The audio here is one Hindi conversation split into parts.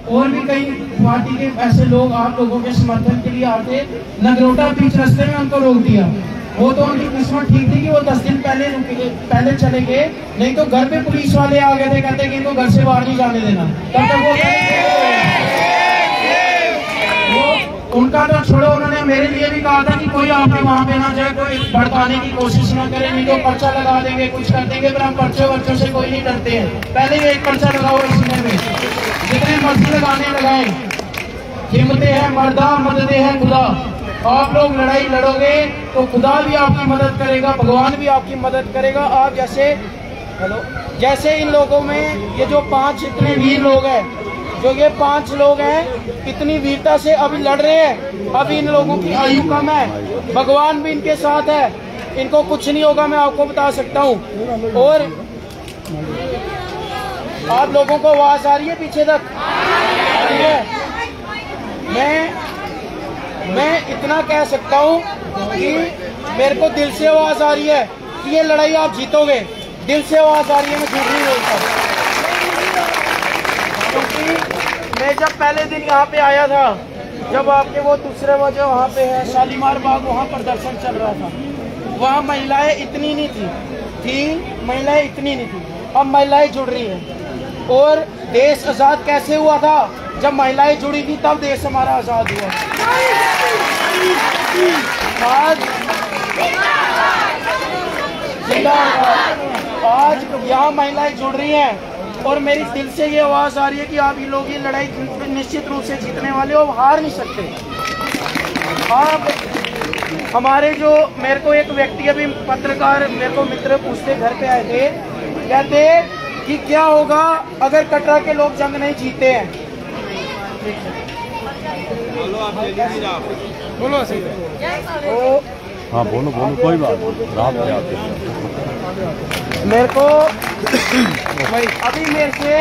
और भी कई पार्टी के ऐसे लोग आप लोगों के समर्थन के लिए आते, नगरोटा बीच रास्ते में उनको रोक दिया। वो तो उनकी किस्मत ठीक थी कि वो 10 दिन पहले चले गए, नहीं तो घर पे पुलिस वाले आ गए थे, कहते कि इनको घर से बाहर नहीं जाने देना। तब तक वो उनका तो छोड़ो, उन्होंने मेरे लिए भी कहा था कि कोई आपके वहां पे ना जाए, कोई भड़काने की कोशिश ना करे, नहीं तो पर्चा लगा देंगे, कुछ कर देंगे। पर हम पर्चों से कोई नहीं डरते हैं। पहले ही एक पर्चा लगाओ इसमें में, जितने मर्जी लगाने लगाए। हिम्मतें है मर्दा, मददे है खुदा। आप लोग लड़ाई लड़ोगे तो खुदा भी आपकी मदद करेगा, भगवान भी आपकी मदद करेगा। आप जैसे इन लोगों में ये जो 5 इतने वीर लोग हैं, जो ये 5 लोग हैं, इतनी वीरता से अभी लड़ रहे हैं। अभी इन लोगों की आयु कम है, भगवान भी इनके साथ है, इनको कुछ नहीं होगा, मैं आपको बता सकता हूँ। और आप लोगों को आवाज आ रही है पीछे तक? आ रही है? मैं इतना कह सकता हूँ कि मेरे को दिल से आवाज आ रही है कि ये लड़ाई आप जीतोगे। दिल से आवाज आ रही है, मैं झूठ नहीं बोलता। क्योंकि मैं जब पहले दिन यहाँ पे आया था, जब आपके वो दूसरे वजह वहाँ पे है शालीमार बाग, वहाँ प्रदर्शन चल रहा था, वहाँ महिलाएं इतनी नहीं थी महिलाएं इतनी नहीं थी। अब महिलाएं जुड़ रही हैं। और देश आज़ाद कैसे हुआ था? जब महिलाएं जुड़ी थी, तब देश हमारा आज़ाद हुआ। आज यहाँ महिलाएं जुड़ रही हैं और मेरी दिल से ये आवाज़ आ रही है कि आप ये लोग ये लड़ाई निश्चित रूप से जीतने वाले हो, हार नहीं सकते आप। हमारे जो मेरे को एक व्यक्ति अभी पत्रकार मेरे को मित्र पूछते, घर पे आए थे, कहते कि क्या होगा अगर कटरा के लोग जंग नहीं जीते हैं। बोलो सही तो हाँ बोलो कोई बात मेरे को अभी मेरे से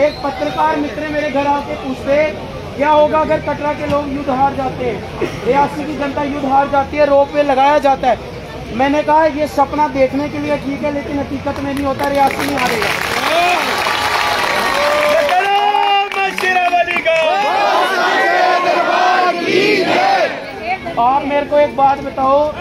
एक पत्रकार मित्र मेरे घर आके पूछते क्या होगा अगर कटरा के लोग युद्ध हार जाते हैं, रियासी की जनता युद्ध हार जाती है, रोप वे लगाया जाता है। मैंने कहा ये सपना देखने के लिए ठीक है, लेकिन हकीकत में नहीं होता, रियासी नहीं हारेगा। आप मेरे को एक बात बताओ,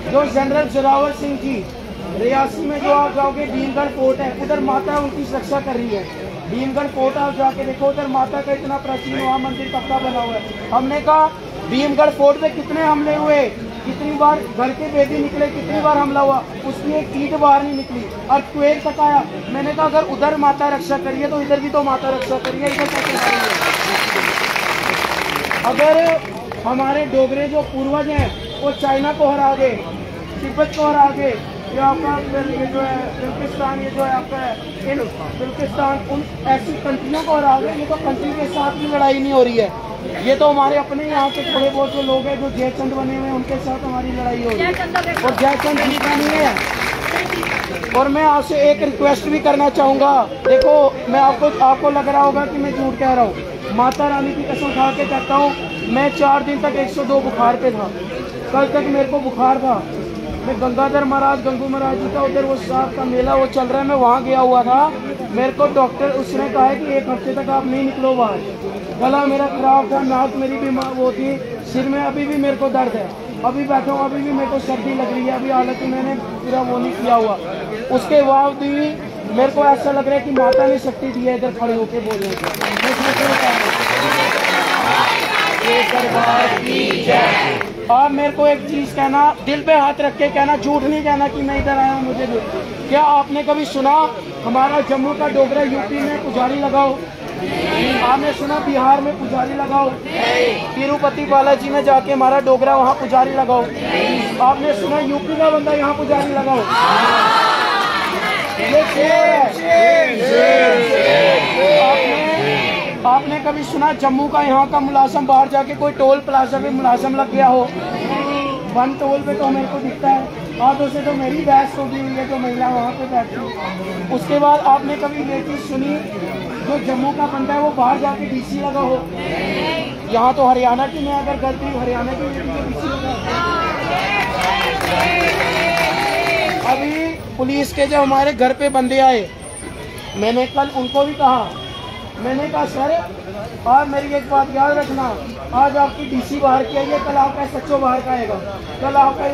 जो जनरल जोरावर सिंह जी रियासी में जो आप जाओगे, भीमगढ़ फोर्ट है, उधर माता उनकी सुरक्षा कर रही है। भीमगढ़ फोर्ट आप जाके देखो, उधर माता का इतना प्राचीन वहाँ मंदिर पक्का बना हुआ है। हमने कहा भीमगढ़ फोर्ट पे कितने हमले हुए, कितनी बार घर के बेटी निकले, कितनी बार हमला हुआ, उसकी एक ईंट बाहर नहीं निकली, अर्थक्वेक तक आया। मैंने कहा अगर उधर माता रक्षा करिए तो इधर भी तो माता रक्षा करिए, इधर कैसे करेंगे? अगर हमारे डोगरे जो पूर्वज हैं वो चाइना को हरा गए, तिब्बत को हरा गए, ये आपका ये जो है तुर्किस्तान, ये जो है आपका तुर्किस्तान, उन ऐसी कंट्रियों को हरा गए। ये तो कंट्री के साथ भी लड़ाई नहीं हो रही है, ये तो हमारे अपने यहाँ के थोड़े बहुत जो लोग हैं जो जयचंद बने हुए हैं उनके साथ हमारी लड़ाई हो रही है, और जयचंद जीता नहीं है। और मैं आपसे एक रिक्वेस्ट भी करना चाहूँगा, देखो मैं आपको लग रहा होगा कि मैं झूठ कह रहा हूँ, माता रानी की कसम खा के कहता हूँ, मैं 4 दिन तक 102 बुखार पे था। कल तक मेरे को बुखार था। मैं गंगाधर महाराज, गंगू महाराज जी का उधर वो साहब का मेला वो चल रहा है, मैं वहाँ गया हुआ था। मेरे को डॉक्टर उसने कहा है कि 1 हफ्ते तक आप नहीं निकलो बाहर। गला मेरा खराब था, नाक मेरी बीमार वो थी, सिर में अभी भी मेरे को दर्द है, अभी बैठा हूँ, अभी भी मेरे को सर्दी लग रही है, अभी हालांकि मैंने पूरा वो नहीं किया हुआ। उसके बावजूद भी मेरे को ऐसा लग रहा है कि माता ने शक्ति दी है इधर खड़े होके बोलने की। आप मेरे को एक चीज कहना, दिल पे हाथ रख के कहना, झूठ नहीं कहना कि मैं इधर आया हूँ मुझे भी। क्या आपने कभी सुना हमारा जम्मू का डोगरा यूपी में पुजारी लगाओ? आपने सुना बिहार में पुजारी लगाओ? तिरुपति बालाजी में जाके हमारा डोगरा वहाँ पुजारी लगाओ? आपने सुना यूपी का बंदा यहाँ पुजारी लगाओ? आपने कभी सुना जम्मू का यहाँ का मुलाजम बाहर जाके कोई टोल प्लाजा पे मुलाजम लग गया हो? 1 टोल पे तो मेरे को दिखता है, हाथों से तो मेरी बहस होगी हुई है जो महिला वहाँ पे बैठी। उसके बाद आपने कभी ये चीज सुनी जो जम्मू का बंदा है वो बाहर जाके डीसी लगा हो? यहाँ तो हरियाणा की मैं अगर गलती हरियाणा की डीसी लगा। अभी पुलिस के जब हमारे घर पे बंदे आए, मैंने कल उनको भी कहा मैंने कहा सर, और मेरी एक बात याद रखना, आज आपकी डीसी बाहर की आई है, कल आपका SHO बाहर का आएगा, कल आपका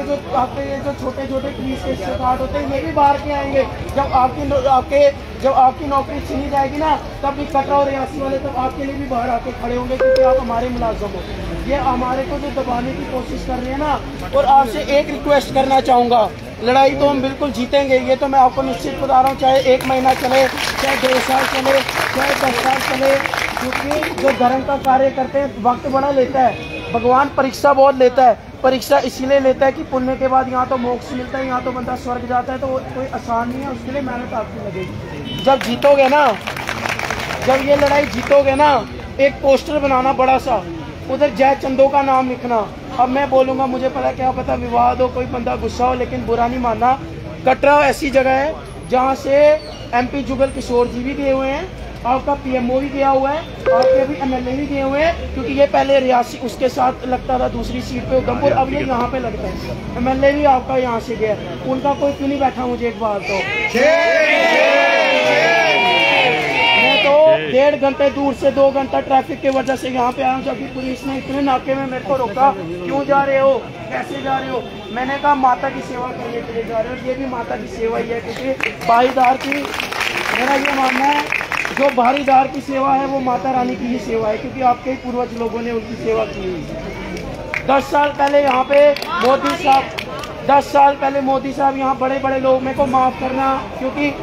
ये जो छोटे छोटे पुलिस के स्टार्ट होते हैं ये भी बाहर के आएंगे। जब आपकी नौकरी छीनी जाएगी ना, तब भी कटरा और रियासी वाले तब आपके लिए भी बाहर आके खड़े होंगे, क्योंकि आप हमारे मुलाजिम हो। ये हमारे को जो दबाने की कोशिश कर रहे हैं ना, और आपसे एक रिक्वेस्ट करना चाहूँगा, लड़ाई तो हम बिल्कुल जीतेंगे, ये तो मैं आपको निश्चित बता रहा हूँ, चाहे 1 महीना चले, चाहे 2 साल चले, चाहे 10 साल चले, क्योंकि जो धर्म का कार्य करते हैं वक्त बड़ा लेता है। भगवान परीक्षा बहुत लेता है, परीक्षा इसीलिए लेता है कि पुण्य के बाद यहाँ तो मोक्ष मिलता है, यहाँ तो बंदा स्वर्ग जाता है, तो कोई आसान नहीं है, उसके लिए मेहनत आपकी लगेगी। जब जीतोगे ना, जब ये लड़ाई जीतोगे ना, एक पोस्टर बनाना बड़ा सा, उधर जय चंदो का नाम लिखना। अब मैं बोलूँगा, मुझे पता क्या पता विवाद हो, कोई बंदा गुस्सा हो, लेकिन बुरा नहीं मानना। कटरा ऐसी जगह है जहाँ से MP जुगल किशोर जी भी गए हुए हैं, आपका PMO भी गया हुआ है, आपके भी MLA भी गए हुए हैं, क्योंकि ये पहले रियासी उसके साथ लगता था दूसरी सीट पे उधमपुर, अब ये यहाँ पे लगता है। MLA भी आपका यहाँ से गया, उनका कोई क्यों नहीं बैठा? मुझे एक बात तो, मैं तो 1.5 घंटे दूर से 2 घंटा ट्रैफिक की वजह से यहाँ पे आया हूँ, जबकि पुलिस ने इतने नाके में मेरे को रोका, क्यों जा रहे हो, कैसे जा रहे हो? मैंने कहा माता की सेवा करने के लिए जा रहे हो, ये भी माता की सेवा ही है, क्योंकि भाईदार की, मेरा ये मानना है, जो भारीदार की सेवा है वो माता रानी की ही सेवा है, क्योंकि आपके ही पूर्वज लोगों ने उनकी सेवा की हुई। 10 साल पहले यहाँ पे मोदी साहब, 10 साल पहले मोदी साहब यहाँ बड़े बड़े लोग, मेरे को माफ़ करना, क्योंकि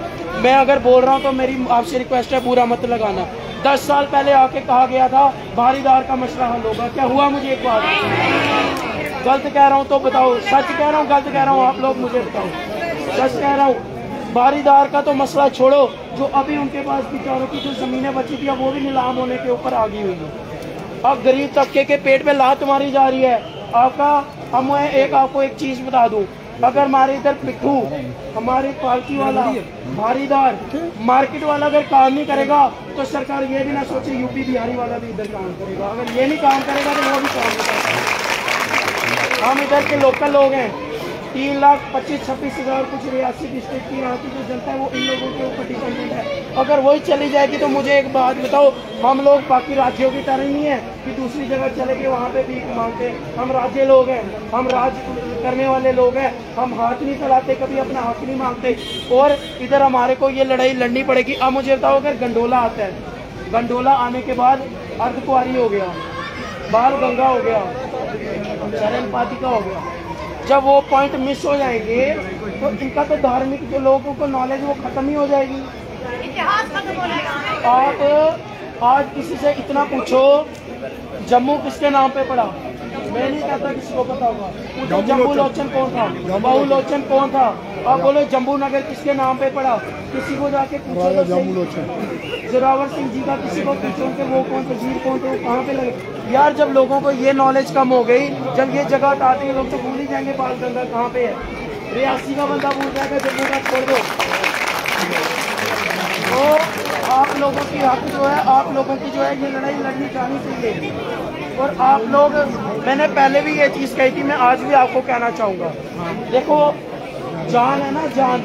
मैं अगर बोल रहा हूँ तो मेरी आपसे रिक्वेस्ट है, बुरा मत लगाना। 10 साल पहले आके कहा गया था भारीदार का मसला हल होगा, क्या हुआ? मुझे एक बात, गलत कह रहा हूँ तो बताओ, सच कह रहा हूँ गलत कह रहा हूँ, आप लोग मुझे बताओ, सच कह रहा हूँ। भारीदार का तो मसला छोड़ो, जो अभी उनके पास बेचारों की जो जमीनें बची थी, अब वो भी नीलाम होने के ऊपर आ गई हुई है। अब गरीब तबके के पेट में लात मारी जा रही है। आपको एक चीज बता दूं, अगर हमारे इधर पिट्ठू, हमारे पालकी वाला, भारीदार, मार्केट वाला अगर काम नहीं करेगा, तो सरकार ये भी ना सोचे यूपी बिहारी वाला भी इधर काम करेगा। अगर ये नहीं काम करेगा तो वो भी काम नहीं करेगा। हम इधर के लोकल लोग हैं, 3,25,26,000 कुछ रियासी डिस्ट्रिक्ट की यहाँ की जो जनता है वो इन लोगों के ऊपर डिपेंडेंट है। अगर वही चली जाएगी तो मुझे एक बात बताओ, हम लोग बाकी राज्यों की तरह नहीं है कि दूसरी जगह चले गए वहाँ पे भीख मांगते। हम राज्य लोग हैं, हम राज करने वाले लोग हैं, हम हाथ नहीं फैलाते, कभी अपना हक नहीं मांगते, और इधर हमारे को ये लड़ाई लड़नी पड़ेगी। अब मुझे बताओ, अगर गंडोला आता है, गंडोला आने के बाद अर्धकुआरी हो गया, बाल गंगा हो गया, चरण पातिका हो गया, जब वो पॉइंट मिस हो जाएंगे तो इनका तो धार्मिक जो लोगों को नॉलेज वो खत्म ही हो जाएगी। इतिहास खत्म हो जाएगा। आप आज किसी से इतना पूछो जम्मू किसके नाम पे पड़ा, मैं नहीं कहता किसी को पता होगा। जम्बू लोचन कौन था, बहु लोचन कौन था? आप बोलो जम्बू नगर किसके नाम पे पड़ा, किसी को जाके पूछो। जोरावर सिंह जी का किसी को पूछो कि वो कौन थे, वीर कौन थे, वो कहाँ पे लगे। यार जब लोगों को ये नॉलेज कम हो गई, जब ये जगह आते हैं लोग तो भूल ही जाएंगे बाल गंगा कहाँ पे है। रियासी का बंदा भूल जाएगा, जम्मू का छोड़ दो। तो आप लोगों की हक जो है, आप लोगों की जो है ये लड़ाई लड़नी जानी चाहिए। और आप लोग, मैंने पहले भी ये चीज़ कही थी, मैं आज भी आपको कहना चाहूँगा, देखो जान है ना, जान,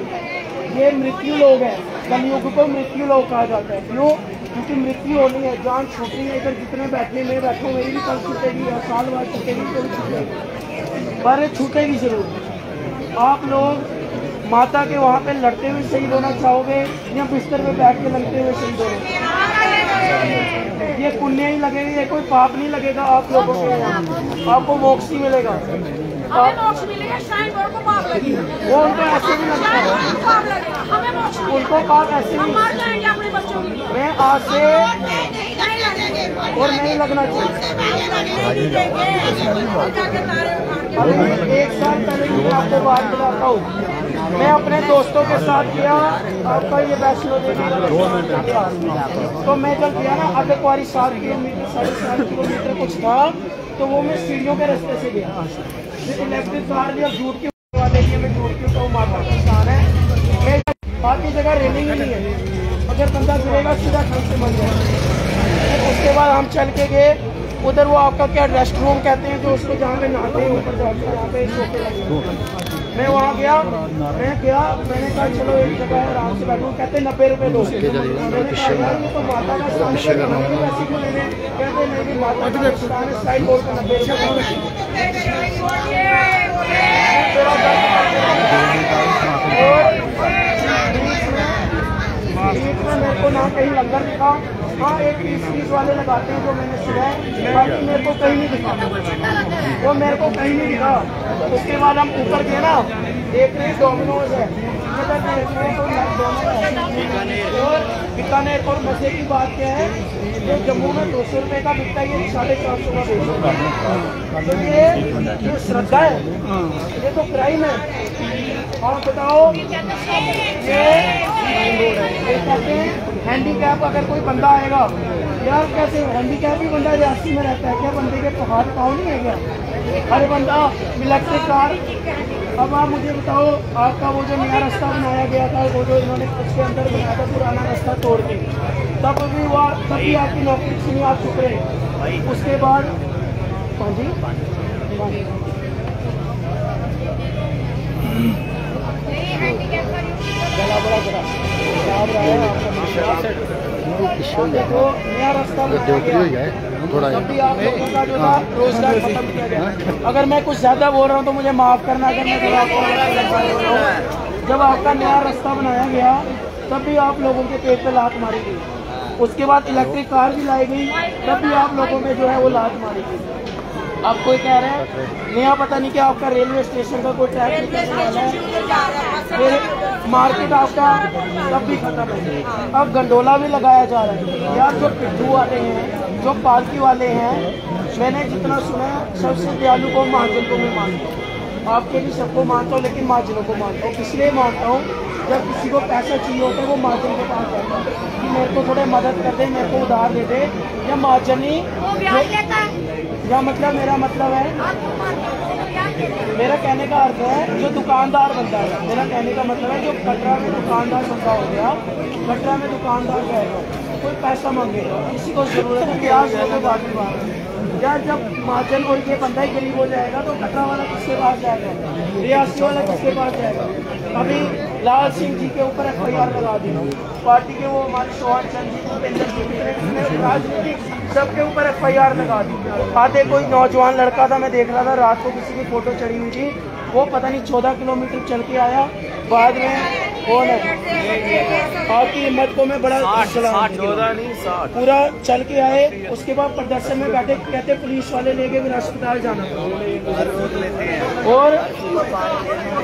ये मृत्यु लोग है, कलयुग को मृत्यु लोग कहा जाता है। क्यों? क्योंकि मृत्यु होनी है, जान छूटनी है। इधर जितने बैठने में बैठो, मेरी भी कल छूटेगी, या साल बाद छूटेगी, कल छूटेगी, पर छूटेगी जरूर। आप लोग माता के वहाँ पे लड़ते हुए शहीद होना चाहोगे या बिस्तर पे बैठ के लड़ते हुए शहीद होना? ये पुण्य ही लगेगा, ये कोई पाप नहीं लगेगा आप लोगों को, आपको मोक्ष ही मिलेगा। हमें मोक्ष मिलेगा, शायद को पाप लगेगा। वो उनको ऐसे भी लगता है, हमें मोक्ष उनको पाप ऐसे हम ही। मार जाएंगे अपने बच्चों के लिए। मैं आज से और नहीं लगना चाहिए। अभी 1 साल पहले मैं आपको बात बताता हूँ, मैं अपने दोस्तों के साथ गया आपका ये वैष्णो देवी, तो मैं जब गया ना, अगर कुआरी 7 किलोमीटर 7.5 किलोमीटर कुछ था, तो वो मैं सीढ़ियों के रास्ते से गया। इलेक्ट्रिक कार लिया, झूठ की वाले लिए मैं झूठ की, तो माता का स्थान है। मैं बाकी जगह रेलिंग नहीं है, अगर बंदा गिरेगा सीधा खंड से मर जाएगा। उसके बाद हम चल के गए उधर, वो आपका क्या रेस्ट रूम कहते हैं, जो उसको जहाँ पे नहाते हैं ऊपर जाकर, वहाँ पे सोते लगे। मैं वहाँ गया, मैंने कहा चलो एक जगह आराम से बैठूँ। कहते 90 रुपये दो। मैंने कहा यार ये तो माता का स्थान है, वैसे क्यों लेने? कहते नहीं माता का स्थान है, साइड बोर्ड का 90 रुपये मेरे को ना कहीं लंगर दिखा। हाँ, एक 30 वाले लगाते हैं जो मैंने सुना है, बाकी मेरे को कहीं नहीं दिखा, वो मेरे को कहीं नहीं दिखा। उसके बाद हम ऊपर गए ना, देख रहे डोमिनोज है और बीकानेर। और मजे की बात क्या है, जो जम्मू में 200 रुपये का बिकता है, ये 450 का बेचता है। तो ये श्रद्धा है, ये तो क्राइम है। और बताओ, ये कहते हैं हैंडीकैप अगर कोई बंदा आएगा, यार कैसे हैंडीकैप ही बंदा रियासी में रहता है क्या? बंदे के हाथ पाँव नहीं है क्या? अरे बंदा इलेक्ट्रिक कार। अब आप मुझे बताओ, आपका वो जो नया रास्ता बनाया गया था, वो जो इन्होंने उसके अंदर बनाया था पुराना रास्ता तोड़ के, तब भी आपकी नौकरी से नहीं आप चुप रहे। उसके बाद हाँ जी, देखो नया रास्ता थोड़ा रोजगार खत्म किया जाए। अगर मैं कुछ ज्यादा बोल रहा हूँ तो मुझे माफ करना। अगर मैं जब आपका नया रास्ता बनाया गया तब भी आप लोगों के पेट पे लात मारी गई। उसके बाद इलेक्ट्रिक कार भी लाई गई, तब भी आप लोगों में जो है वो लात मारी गई। अब कोई कह रहे हैं नया पता नहीं क्या आपका रेलवे स्टेशन का कोई ट्रैक निकलने वाला है, फिर मार्केट आपका तब भी खत्म है। अब गंडोला भी लगाया जा रहा है। यार जो पिट्ठू वाले हैं, जो पालकी वाले हैं, मैंने जितना सुना है सबसे दयालु को महाजन को मैं मानता हूँ। आपके भी सबको मानता हूँ, लेकिन महाजनों को मानता हूँ। इसलिए मानता हूँ, जब किसी को पैसा चाहिए होता है वो महाजन के पास जाता है कि मेरे को थोड़े मदद कर दे, मेरे को उधार दे दे। या महाजन ही या मतलब मेरा मतलब है, मेरा कहने का अर्थ है जो दुकानदार बनता है, मेरा कहने का मतलब है जो कटरा में दुकानदार बनता हो गया, कटरा में दुकानदार रहेगा, कोई पैसा मांगेगा, किसी को जरूरत है प्याज हो तो बाकी बात है। यार जब महाजन और ये बंदा ही गरीब हो जाएगा तो कटरा वाला किसके पास जाएगा, रियासी वाला किसके पास जाएगा। अभी लाल सिंह जी के ऊपर FIR लगा दी पार्टी के, वो हमारे सोहन चंद जी, भूपेंद्र जी, राजनीतिक सबके ऊपर FIR लगा दी। आते कोई नौजवान लड़का था, मैं देख रहा था रात को किसी की फोटो चढ़ी हुई थी, वो पता नहीं 14 किलोमीटर चल के आया, बाद में कौन है आपकी हिम्मत को मैं बड़ा पूरा चल के आए। उसके बाद प्रदर्शन में बैठे, कहते पुलिस वाले लेके फिर अस्पताल जाना और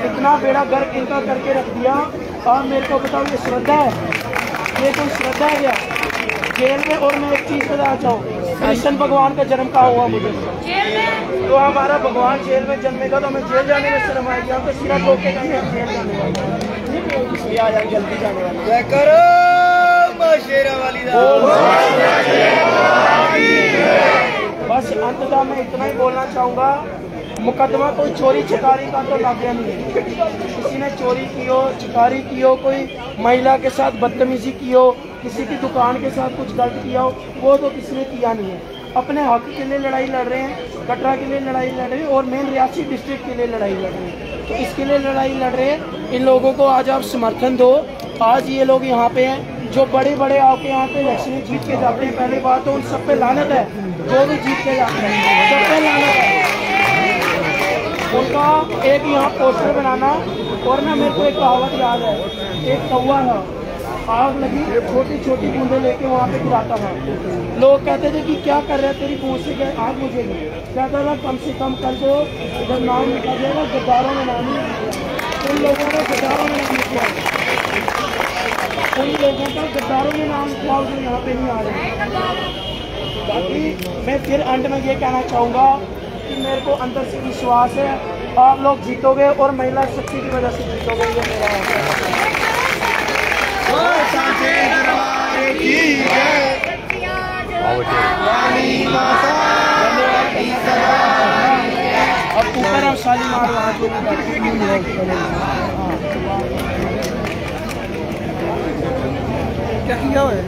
इतना बेड़ा गर्क इनका करके रख दिया। आप मेरे को बताओ ये श्रद्धा है? ये कोई श्रद्धा है क्या? जेल में। और मैं एक चीज बताना चाहूँ, कृष्ण भगवान का जन्म कहाँ हुआ मुझे? तो हमारा भगवान जेल में जन्मेगा तो हमें जेल जाने में शर्म आएगी। हम तो सिरा ठोक के जेल जाने वाले, इसलिए आ जाए जल्दी जाने वाले। बस अंततः मैं इतना ही बोलना चाहूँगा, मुकदमा कोई चोरी चकारी का तो लग गया नहीं है। किसी ने चोरी की हो, चिकारी की हो, कोई महिला के साथ बदतमीजी की हो, किसी की दुकान के साथ कुछ गलत किया हो, वो तो किसी ने किया नहीं है। अपने हक के लिए लड़ाई लड़ रहे हैं, कटरा के लिए लड़ाई लड़ रहे हैं और मेन रियासी डिस्ट्रिक्ट के लिए लड़ाई लड़ रहे हैं। तो इसके लिए लड़ाई लड़ रहे हैं। इन लोगों को आज आप समर्थन दो। आज ये लोग यहाँ पे हैं जो बड़े बड़े आपके यहाँ पे इलेक्शन जीत के जाते हैं। पहली बात तो उन सब पे लानत है, जो भी जीत के जाते हैं सब पे लानत है। उनका एक यहाँ पोस्टर बनाना। और ना मेरे को एक कहावत याद है, एक कौवा था, आग लगी, छोटी छोटी बूंदें लेके वहाँ पे गिराता था। लोग कहते थे कि क्या कर रहे हैं, तेरी बूंद से आग बुझेगी। कहता था कम से कम कर दो, जब नाम लिखा जाएगा गद्दारों में नाम नहीं। उन लोगों ने गद्दारों में नाम लिखा, उन लोगों का गद्दारों में नाम लिखा, जो यहाँ पे नहीं आ रहे। बाकी मैं फिर अंत में ये कहना चाहूँगा कि मेरे को अंदर से विश्वास है आप लोग जीतोगे और महिला शक्ति की वजह से जीतोगे। ये मेरा अब ऊपर हम शाली मार क्या किया है।